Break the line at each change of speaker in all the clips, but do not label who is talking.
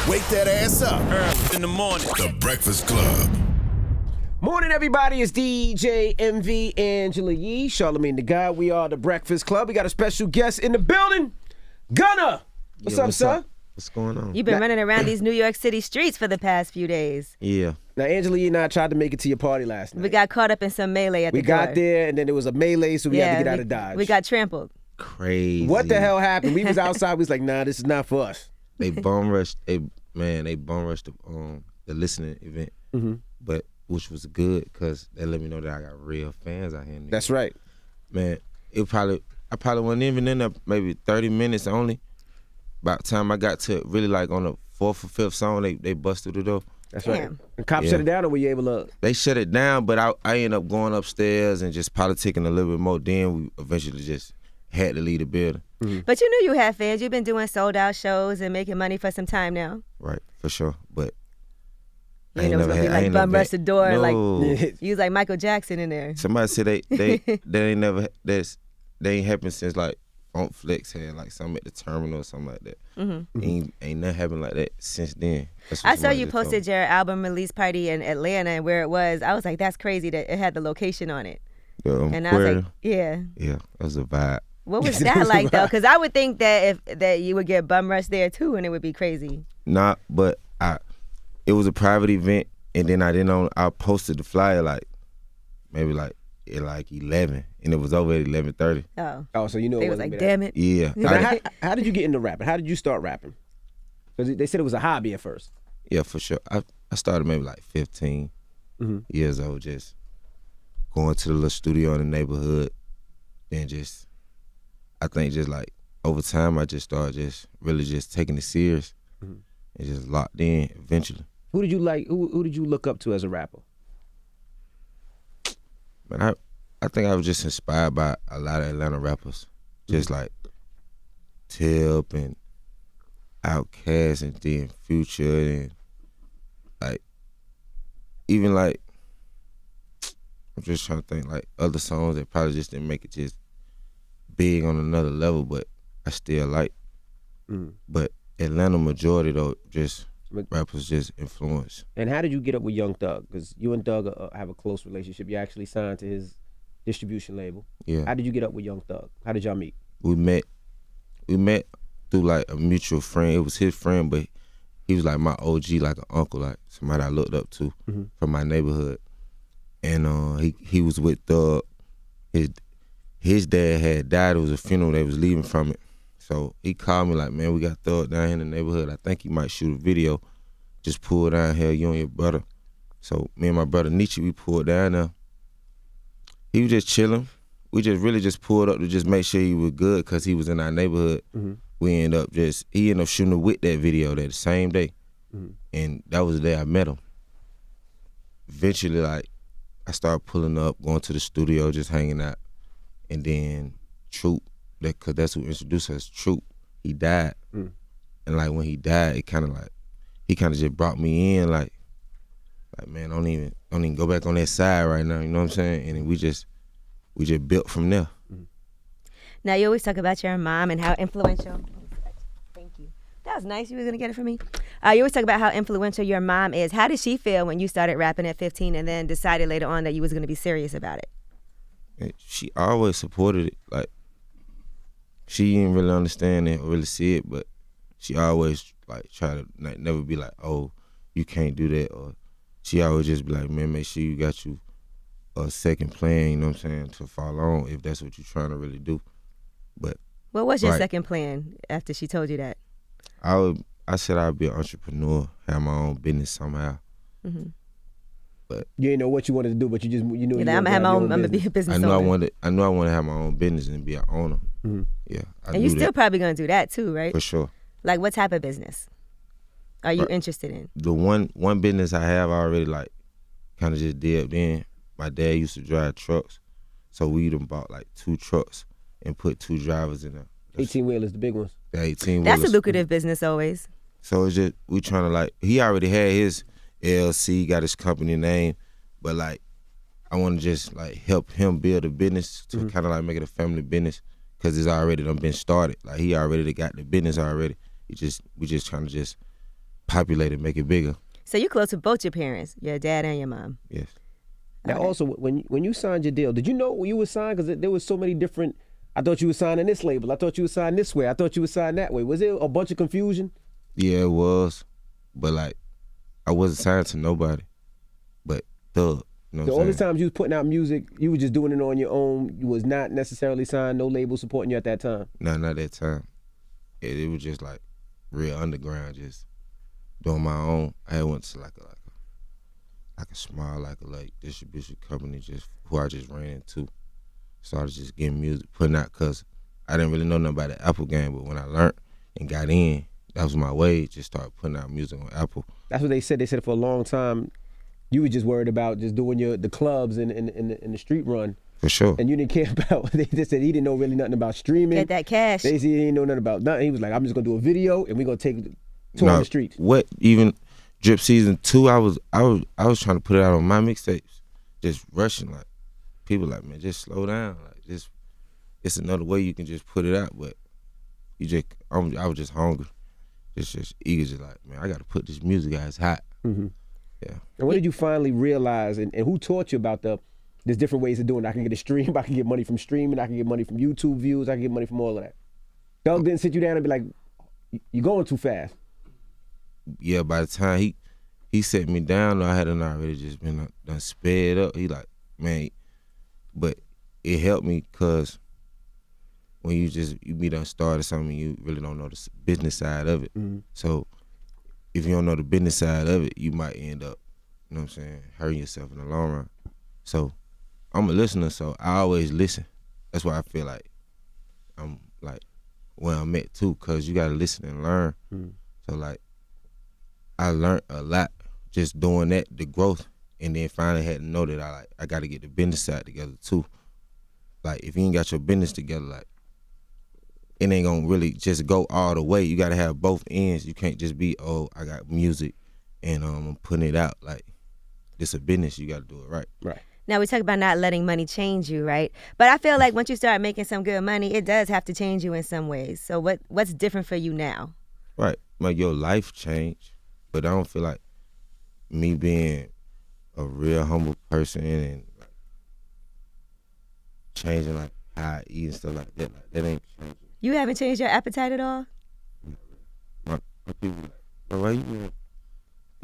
Wake that ass up.
Early in the morning.
The Breakfast Club.
Morning, everybody. It's DJ MV Angela Yee, Charlamagne the God. We are the Breakfast Club. We got a special guest in the building, Gunna. What's up, sir?
What's going on?
You've been running around these New York City streets for the past few days.
Yeah.
Now, Angela Yee and I tried to make it to your party last night.
We got caught up in some melee at the door.
We got there, and then there was a melee, so we had to get out of Dodge.
We got trampled.
Crazy.
What the hell happened? We was outside. We was like, nah, this is not for us.
They bum rushed. They bum rushed the listening event, but which was good because they let me know that I got real fans out here.
That's right.
Man, I probably wasn't even in there maybe 30 minutes only. By the time I got to really like on the fourth or fifth song, they busted the door.
That's right. The cops shut it down, or were you able to? They
shut it down, but I ended up going upstairs and just politicking a little bit more. Then we eventually just had to leave the building.
But you knew you had fans. You've been doing sold out shows and making money for some time now.
Right, for sure. But
you know, it's gonna be like bum rush the door,
no.
like you was like Michael Jackson in there.
Somebody said they ain't happened since like Funk Flex had like something at the terminal or something like that. Ain't nothing happened like that since then.
I saw you posted your album release party in Atlanta and where it was. I was like, that's crazy that it had the location on it. And I was like, yeah,
that was a vibe.
What was that like though? Because I would think that that you would get bum rushed there too, and it would be crazy.
Nah, but it was a private event, and then I posted the flyer like maybe like at like 11, and it was over at 11:30.
Oh, so you know
they was like, damn it.
Yeah.
How did you get into rapping? How did you start rapping? Because they said it was a hobby at first.
Yeah, for sure. I started maybe like 15 years old, just going to the little studio in the neighborhood, and I think just like over time I just started just really just taking it serious and just locked in eventually.
Who did you like? Who did you look up to as a rapper?
Man, I think I was just inspired by a lot of Atlanta rappers, just like Tip and Outkast and then Future and like even like I'm just trying to think like other songs that probably just didn't make it just big on another level, but I still like. But Atlanta majority though, just rappers just influence.
And how did you get up with Young Thug? Because you and Thug have a close relationship. You actually signed to his distribution label.
Yeah.
How did you get up with Young Thug? How did y'all meet?
We met through like a mutual friend. It was his friend, but he was like my OG, like an uncle, like somebody I looked up to from my neighborhood. And he was with Thug. His dad had died. It was a funeral. They was leaving from it. So he called me like, man, we got Thug down here in the neighborhood. I think he might shoot a video. Just pull down here, you and your brother. So me and my brother Nietzsche, we pulled down there. He was just chilling. We just really just pulled up to just make sure he was good because he was in our neighborhood. He ended up shooting with that video that same day. And that was the day I met him. Eventually, like, I started pulling up, going to the studio, just hanging out. And then Troop, because that's who introduced us, Troop, he died. And like when he died, he kind of just brought me in like man, don't even go back on that side right now, you know what I'm saying? And we just built from there.
Now you always talk about your mom and how influential. Thank you. That was nice. You were gonna get it for me. You always talk about how influential your mom is. How did she feel when you started rapping at 15 and then decided later on that you was gonna be serious about it?
She always supported it. Like, she didn't really understand it or really see it, but she always like try to like never be like, oh, you can't do that, or she always just be like, man, make sure you got you a second plan, you know what I'm saying, to follow on if that's what you're trying to really do. But
what was your second plan after she told you that?
I said I'd be an entrepreneur, have my own business somehow. But
you didn't know what you wanted to do, but you knew you
I'm gonna be a business owner.
I knew I wanted to have my own business and be an owner. Yeah.
And you still probably gonna do that too, right?
For sure.
Like, what type of business are you interested in?
The one business I have already like kind of just dipped in. My dad used to drive trucks, so we done bought like 2 trucks and put 2 drivers in there.
18-wheelers, the big ones.
The 18-wheelers.
That's a lucrative business always.
So it's just, we trying to like, he already had his LLC, got his company name, but like, I want to just like help him build a business to kind of like make it a family business because it's already done been started. Like, he already got the business already. We just trying to just populate it, make it bigger.
So you close with both your parents, your dad and your mom.
Yes.
Now, also, when you signed your deal, did you know you were signed? Because there was so many different. I thought you were signing this label. I thought you were signed this way. I thought you were signed that way. Was there a bunch of confusion?
Yeah, it was. But like, I wasn't signed to nobody. But Thug. You know
The
what I'm
only
saying?
times you was putting out music, you were just doing it on your own. You was not necessarily signed, no label supporting you at that time.
Nah, not that time. It was just like real underground, just doing my own. I had went to like a small like distribution company just who I just ran into. Started just getting music, putting out, cause I didn't really know nothing about the Apple game, but when I learned and got in, that was my way. Just started putting out music on Apple.
That's what they said. They said for a long time, you were just worried about just doing the clubs and the street run.
For sure.
And you didn't care about. They just said he didn't know really nothing about streaming.
Get that cash.
They said he didn't know nothing about nothing. He was like, I'm just gonna do a video and we're gonna take it to on the streets.
What even Drip Season 2? I was trying to put it out on my mixtapes, just rushing like people like, man, just slow down. Like just it's another way you can just put it out, but I was just hungry, just eager, just like, man, I got to put this music out. It's hot.
Mm-hmm.
Yeah.
And when did you finally realize, and who taught you about there's different ways of doing it? I can get a stream, I can get money from streaming, I can get money from YouTube views, I can get money from all of that. Doug didn't sit you down and be like, you're going too fast.
Yeah, by the time he set me down, though, I hadn't already just been done sped up. He like, man, but it helped me because when you be done started something, you really don't know the business side of it.
Mm-hmm.
So if you don't know the business side of it, you might end up, you know what I'm saying, hurting yourself in the long run. So I'm a listener, so I always listen. That's why I feel like I'm like where I'm at too, because you got to listen and learn.
Mm-hmm.
So like I learned a lot just doing that, the growth, and then finally had to know that I got to get the business side together too. Like if you ain't got your business together, like it ain't gonna really just go all the way. You gotta have both ends. You can't just be, oh, I got music and I'm putting it out. Like it's a business. You gotta do it right.
Right.
Now we talk about not letting money change you, right? But I feel like once you start making some good money, it does have to change you in some ways. So what's different for you now?
Right. Like your life changed, but I don't feel like me being a real humble person and like changing like how I eat and stuff like that ain't changing.
You haven't changed your appetite at all?
My people like, bro, why you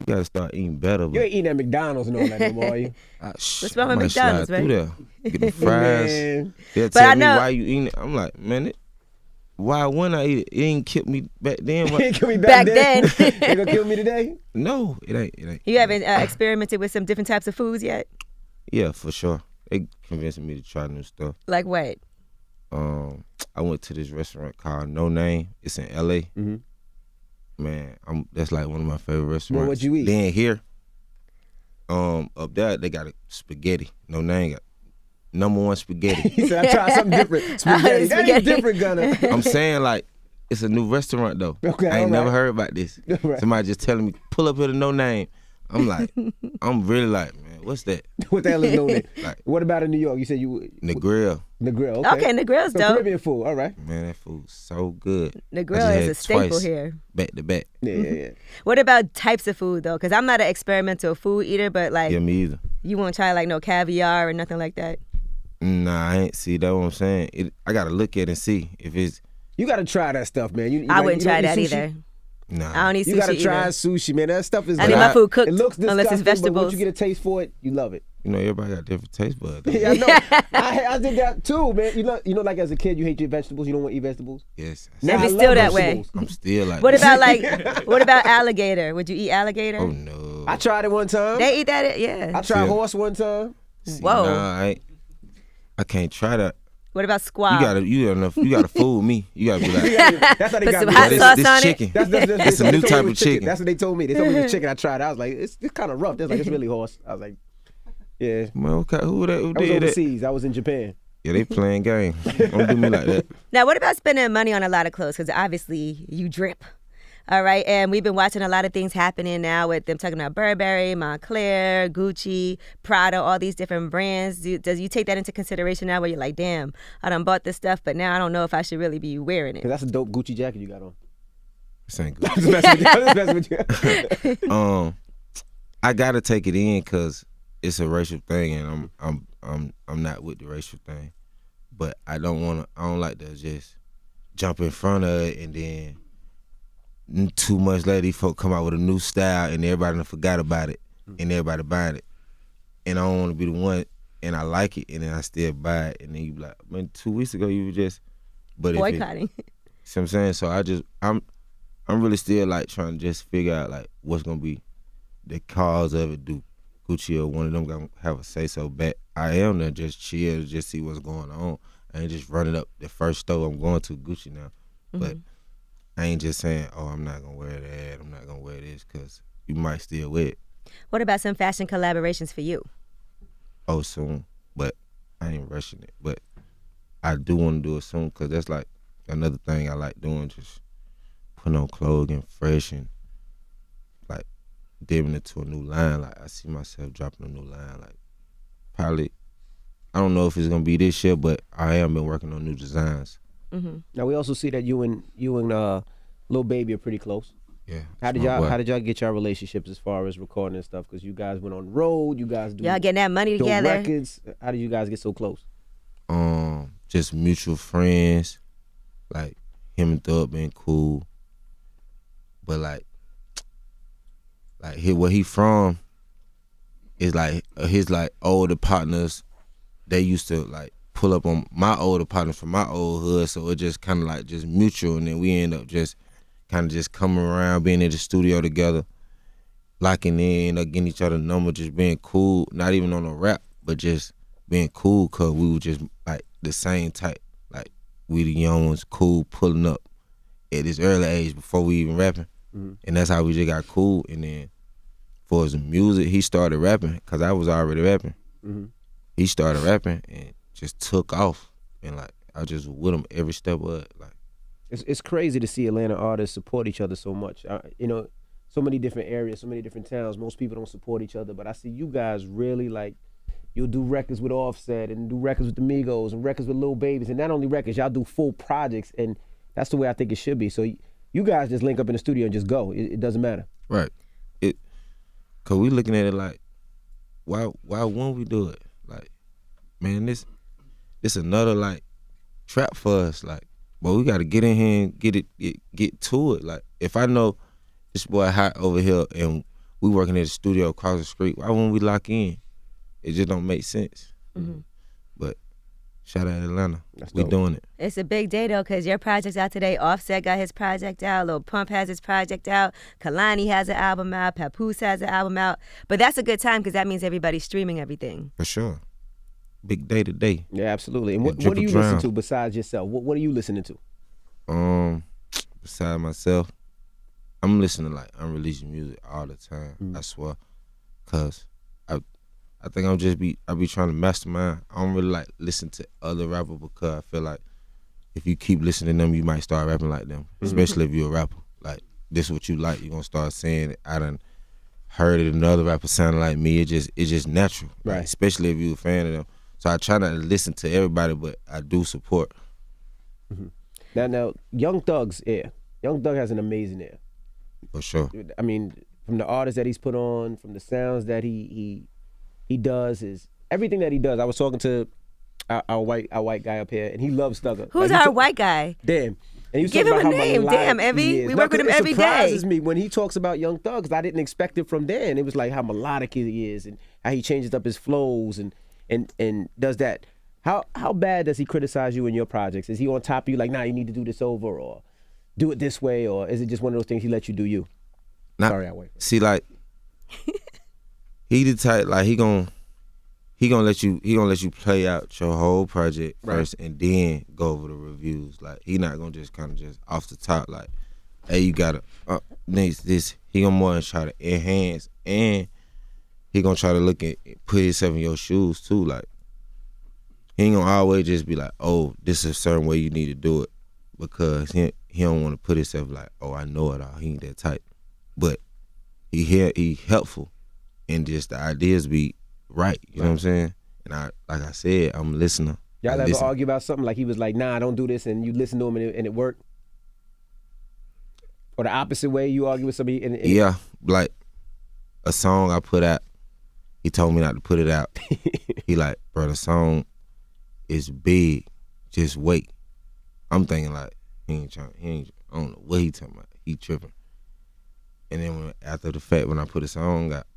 gotta start eating better.
You ain't eating at McDonald's and all that no more, are you?
What's wrong with McDonald's, right?
There, get the fries.
Man.
They'll tell me why you eating it. I'm like, man, why when I eat it? It ain't killed me back then.
It ain't kill me
Back
then.
then.
Ain't gonna kill me today?
No, it ain't.
You haven't experimented with some different types of foods yet?
Yeah, for sure. They convincing me to try new stuff.
Like what?
I went to this restaurant called No Name. It's in LA.
Mm-hmm.
Man, that's like one of my favorite restaurants.
What'd you eat?
Then here, up there they got a spaghetti. No Name got #1 spaghetti.
He said, I tried something different. Spaghetti. That ain't different, Gunna.
I'm saying like it's a new restaurant though.
Okay,
I ain't
all
never
right.
heard about this.
Right.
Somebody just telling me pull up here to No Name. I'm like, I'm really like, man, what's that?
What the hell is known?
Like,
What about in New York? You said you
the grill.
the grill.
Okay, the grill's
So
dope.
Caribbean food. All right.
Man, that food's so good.
The
I
grill
just
is
had
a staple
twice,
here.
back to back.
Yeah.
What about types of food though? Because I'm not an experimental food eater, but like
Yeah, me either.
you won't try like no caviar or nothing like that.
Nah, I ain't see that. What I'm saying, I gotta look at it and see if it's.
You gotta try that stuff, man. You
I wouldn't
you don't
try
eat
that
sushi?
either.
Nah,
I don't eat sushi
You gotta try
either.
sushi, man. That stuff is.
I need
good.
my food cooked
It looks
unless it's
disgusting, but once
vegetables.
you get a taste for it, you love it.
You know, everybody got different taste buds.
Yeah, I know. I did that too, man. You know, like as a kid, you hate your vegetables. You don't want to eat vegetables.
Yes.
Now
Maybe
I
still
love
that way.
vegetables.
I'm still like.
What
this.
about like what about alligator? Would you eat alligator?
Oh no.
I tried it one time.
They eat that? Yeah.
I tried
Yeah.
horse one time.
See,
Whoa.
Nah, I can't try that.
What about squab?
You gotta fool me. You gotta be like.
That's how they
Put
got
some
me.
hot
this,
sauce
this
on it?
chicken.
That's
It's a
they
new
told me
type
it
of
was
chicken.
That's what they told me. They told me it was chicken. I tried it. I was like, it's kind of rough. They're like, it's really horse. I was like, yeah.
Man, okay, who
I was
did that?
overseas. I was in Japan.
Yeah, they playing game. Don't do me like that.
Now, what about spending money on a lot of clothes? Because obviously you drip. All right. And we've been watching a lot of things happening now with them talking about Burberry, Montclair, Gucci, Prada, all these different brands. Does you take that into consideration now where you're like, damn, I done bought this stuff, but now I don't know if I should really be wearing it?
Cause that's a dope Gucci jacket you got on.
This ain't good.
Just messing with you.
I gotta take it in because it's a racial thing, and I'm not with the racial thing. But I don't like to just jump in front of it and then 2 months later these folk come out with a new style and everybody done forgot about it and everybody buying it. And I don't want to be the one, and I like it and then I still buy it, and then you be like, man, 2 weeks ago you were just
boycotting.
See what I'm saying? So I'm really still like trying to just figure out like what's gonna be the cause of it. Do Gucci or one of them gonna have a say so back? I am there just chill, just see what's going on. I ain't just running up the first store I'm going to Gucci now. But I ain't just saying, oh, I'm not gonna wear that, I'm not gonna wear this, because you might still wear it.
What about some fashion collaborations for you?
Oh, soon. But I ain't rushing it. But I do want to do it soon, because that's like another thing I like doing, just putting on clothes, getting fresh, and like dipping into a new line. Like I see myself dropping a new line. Like probably, I don't know if it's gonna be this year, but I am been working on new designs.
Now we also see that you and Lil Baby are pretty close.
Yeah.
How did y'all get your relationships as far as recording and stuff? Because you guys went on the road, you guys
Y'all getting that money
dope
together.
records. How did you guys get so close?
Just mutual friends. Like him and Thug been cool. But like where he from is like his like older partners. They used to like pull up on my older partners from my old hood, so it just kind of like just mutual, and then we end up just kind of just coming around, being in the studio together, locking in, getting each other number, just being cool, not even on a rap, but just being cool, cause we were just like the same type, like we the young ones, cool, pulling up at this early age before we even rapping, and that's how we just got cool. And then for his music, he started rapping, cause I was already rapping. He started rapping and just took off, and like I just with him every step of it. Like
it's crazy to see Atlanta artists support each other so much. You know, so many different areas, so many different towns. Most people don't support each other, but I see you guys really like. You'll do records with Offset and do records with the Migos and records with Lil Babies, and not only records, y'all do full projects, and that's the way I think it should be. So you guys just link up in the studio and just go. It doesn't matter.
Right. Cause we looking at it like, why won't we do it? Like, man, this another like trap for us. Like, but we gotta get in here and get to it. Like, if I know this boy hot over here and we working at the studio across the street, why won't we lock in? It just don't make sense. But shout out Atlanta. We doing it.
It's a big day though, cause your project's out today. Offset got his project out. Lil Pump has his project out. Kalani has an album out. Papoose has an album out. But that's a good time, cause that means everybody's streaming everything.
For sure. Big day today.
Yeah, absolutely. And what do you listen to besides yourself? What are you listening to?
Besides myself, I'm listening to like unreleased music all the time. I swear, cause I think I be trying to mastermind. I don't really like listen to other rappers because I feel like if you keep listening to them, you might start rapping like them. Especially if you're a rapper. Like this is what you like, you're gonna start saying it. I done heard it another rapper sounding like me. It's just natural.
Right.
Like, especially if you're a fan of them. So I try not to listen to everybody, but I do support.
Now, Young Thug's ear. Young Thug has an amazing ear.
For sure.
I mean, from the artists that he's put on, from the sounds that he does, is everything that he does. I was talking to our white guy up here, and he loves Thugger.
Who's our white guy?
Damn. And he was
Give
talking
him
about
a
how
name.
melodic
Damn,
he
Evie.
is.
We work with him every day.
It surprises me when he talks about Young Thug, because I didn't expect it from there. And it was like how melodic he is and how he changes up his flows and does that. How bad does he criticize you in your projects? Is he on top of you like, nah, you need to do this over, or do it this way, or is it just one of those things he lets you do you? Sorry, I wait.
See, like he the type like he gonna let you play out your whole project first, and then go over the reviews. Like he not gonna just kind of just off the top like, hey, you gotta next this. He gonna more try to enhance, and he gonna try to look at put himself in your shoes too. Like he ain't gonna always just be like, oh, this is a certain way you need to do it, because he don't want to put himself like, oh, I know it all. He ain't that type, but he helpful, and just the ideas be right. You know what I'm saying? And like I said, I'm a listener.
Y'all ever argue about something like he was like, nah, don't do this, and you listen to him and it worked? Or the opposite way, you argue with somebody?
Yeah, like a song I put out, he told me not to put it out. He like, bro, the song is big. Just wait. I'm thinking like, I don't know what he talking about. He tripping. And then after the fact, when I put a song out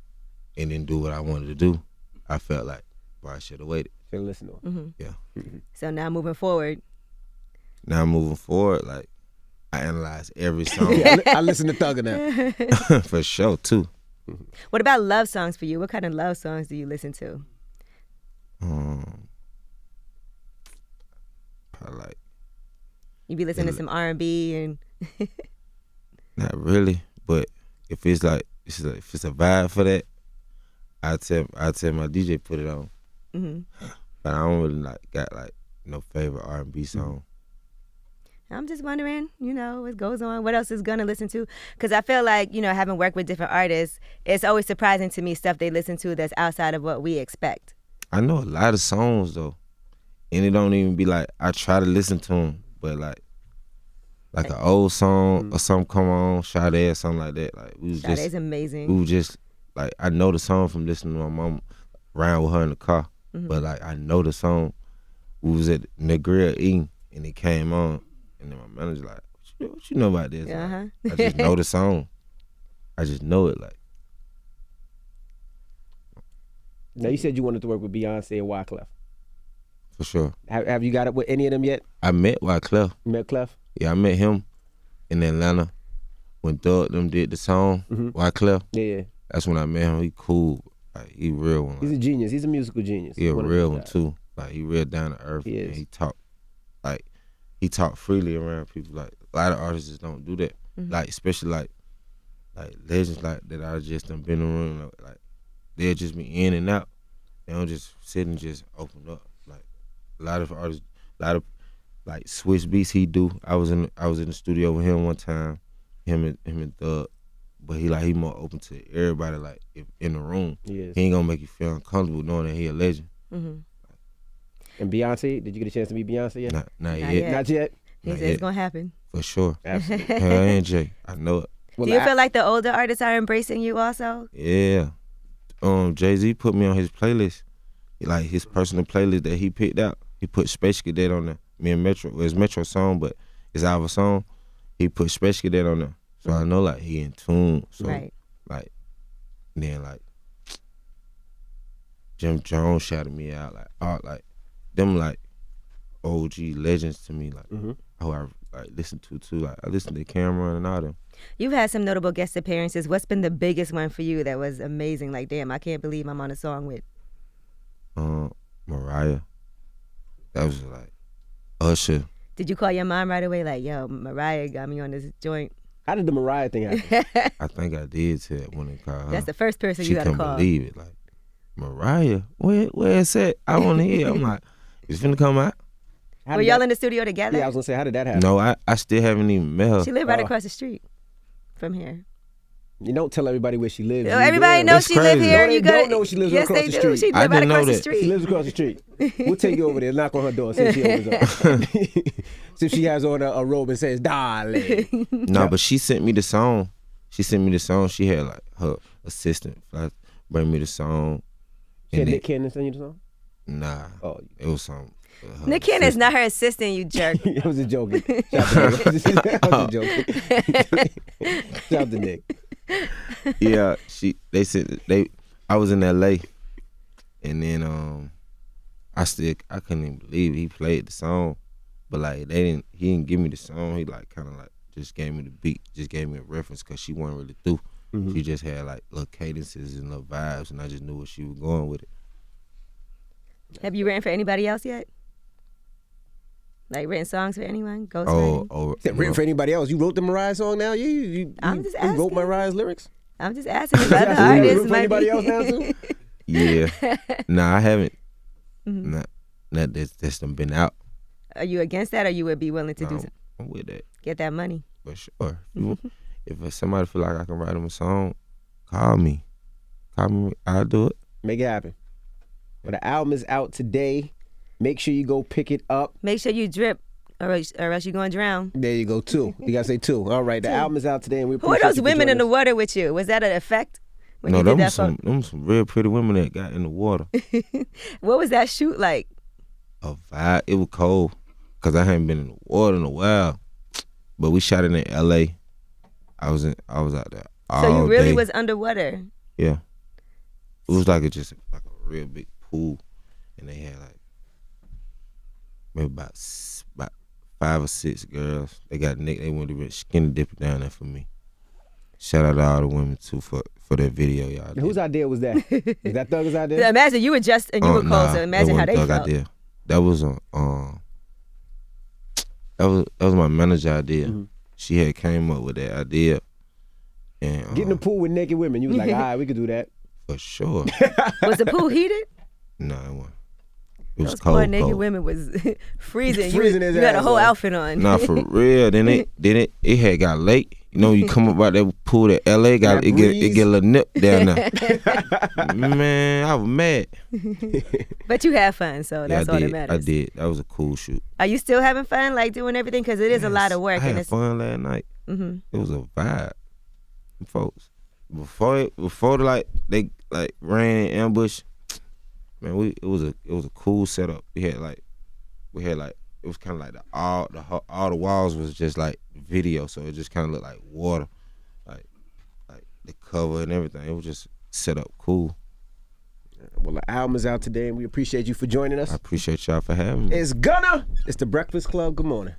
and didn't do what I wanted to do, I felt like, bro, I should have waited.
Should have listened to him.
Yeah.
So now moving forward.
Now moving forward, like, I analyze every song.
Yeah, I listen to Thugger now.
For sure, too.
What about love songs for you? What kind of love songs do you listen to?
Probably like,
You be listening to some R&B and
not really, but if it's like, if it's a vibe for that, I tell my DJ put it on. But I don't really got no favorite R&B song.
I'm just wondering, what goes on. What else is Gunna listen to? Because I feel like, having worked with different artists, it's always surprising to me stuff they listen to that's outside of what we expect.
I know a lot of songs though, and it don't even be like I try to listen to them, but like an old song or something come on, Sade or something like that. Like
Sade's amazing.
We was just like, I know the song from listening to my mom around with her in the car, but like I know the song. We was at the grill eating, and it came on, and then my manager like, what you know about this? Like, I just know the song. I just know it like.
Now you said you wanted to work with Beyonce and Wyclef.
For sure.
Have you got it with any of them yet?
I met Wyclef.
You met Clef?
Yeah, I met him in Atlanta when Thug them did the song, Wyclef.
Yeah.
That's when I met him. He cool. Like, he real one.
He's a genius. He's a musical genius.
He a real one too. Like, he real down to earth.
He is.
And he talk freely around people. Like, a lot of artists just don't do that. Like, especially like legends like that I just done been around. Like, they'll just be in and out. They don't just sit and just open up. Like, a lot of artists, like switch beats he do. I was in the studio with him one time, him and Thug, but he more open to everybody. Like, if in the room, he ain't gonna make you feel uncomfortable knowing that he a legend.
And Beyonce, did you get a chance to meet Beyonce yet?
Not yet.
Not yet.
He said it's gonna happen.
For sure.
Absolutely.
Her and Jay, I know it.
Well,
Do you feel like the older artists are embracing you also?
Yeah. Jay-Z put me on his playlist, like his personal playlist that he picked out. He put Space Cadet on there. Me and Metro, well, it's Metro song, but it's our song. He put Space Cadet on there, so I know like he in tune. So like, then like Jim Jones shouted me out, like them like OG legends to me, like who I like listen to too. Like, I listen to Cameron and all them.
You've had some notable guest appearances. What's been the biggest one for you that was amazing? Like, damn, I can't believe I'm on a song with
Mariah. That was like Usher.
Did you call your mom right away? Like, yo, Mariah got me on this joint.
How did the Mariah thing happen?
I think I did tell her when it called her.
That's the first person you got to call.
She couldn't believe it. Like, Mariah, where is it? I want to hear. I'm like, it's finna come out.
Were y'all in the studio together?
Yeah, I was gonna say, how did that happen?
No, I still haven't even met her.
She lived right across the street from here.
You don't tell everybody where she lives.
Everybody knows she lives here.
No, they don't know she lives across the street.
Yes, they do. She lives right across the street.
She lives across the street. We'll take you over there, knock on her door, see if she opens up. See if she has on a robe and says, darling.
No, but she sent me the song. She had like her assistant bring me the song.
Did Nick Cannon send you the song?
Nah.
Oh,
it was something.
Nick Cannon is not her assistant, you jerk.
It was a joke. I was a joke. Shout out to Nick.
Yeah, I was in LA, and then I couldn't even believe it. He played the song, but like he didn't give me the song. He like kind of like just gave me the beat, just gave me a reference because she wasn't really through. She just had like little cadences and little vibes, and I just knew where she was going with it.
Have you written for anybody else yet? Like written songs for anyone?
Written for anybody else? You wrote the Mariah song now?
I'm just asking.
You wrote Mariah's lyrics?
I'm just asking if other artists
for anybody else now too?
Yeah. Nah, I haven't. Not that's done been out.
Are you against that, or you would be willing to do something?
I'm with that.
Get that money.
For sure. If somebody feel like I can write them a song, call me. I'll do it.
Make it happen. Well, the album is out today. Make sure you go pick it up.
Make sure you drip Or else you're going to drown.
There you go, 2. You gotta say 2. All right, the album is out today, and we
Who are
appreciate
those
you for
women in
joining
the
us.
water with you? Was that an effect? When
No,
you did
them
that
was some real pretty women that got in the water.
What was that shoot like?
A vibe. It was cold because I hadn't been in the water in a while. But we shot it in L.A. I was out there all
So you really
day.
was underwater?
Yeah. It was like just like a real big pool, and they had like maybe about 5 or 6 girls. They got naked. They went to skinny dipping down there for me. Shout out to all the women too for that video, y'all.
Whose idea was that? Is that Thugger's idea?
Imagine you were just and you were cold,
Nah,
so imagine how
that
they
wasn't Thug
felt.
idea. That was that was my manager idea.
Mm-hmm.
She had came up with that idea, and
Get in the pool with naked women. You was like, all right, we could do that.
for sure.
Was the pool heated?
No, it wasn't. It was
Those
cold.
poor naked
cold.
women was freezing.
Freezing his
you had a
ass
whole
off.
outfit on.
Nah, for real. Then it had got late. You know, you come up out that pool at LA,
That
it
breeze.
get a little nip down there. Man, I was mad.
But you had fun, so that's
yeah,
all that matters.
I did. That was a cool shoot.
Are you still having fun, like doing everything? Because it is a lot of work.
I
and
had
it's
fun last night.
Mm-hmm.
It was a vibe, folks. Before they ran in ambush, man, it was a cool setup. We had like it was kind of like all the walls was just like video, so it just kind of looked like water, like the cover and everything. It was just set up cool.
Well, the album is out today, and we appreciate you for joining us.
I appreciate y'all for having me.
It's Gunna. It's the Breakfast Club. Good morning.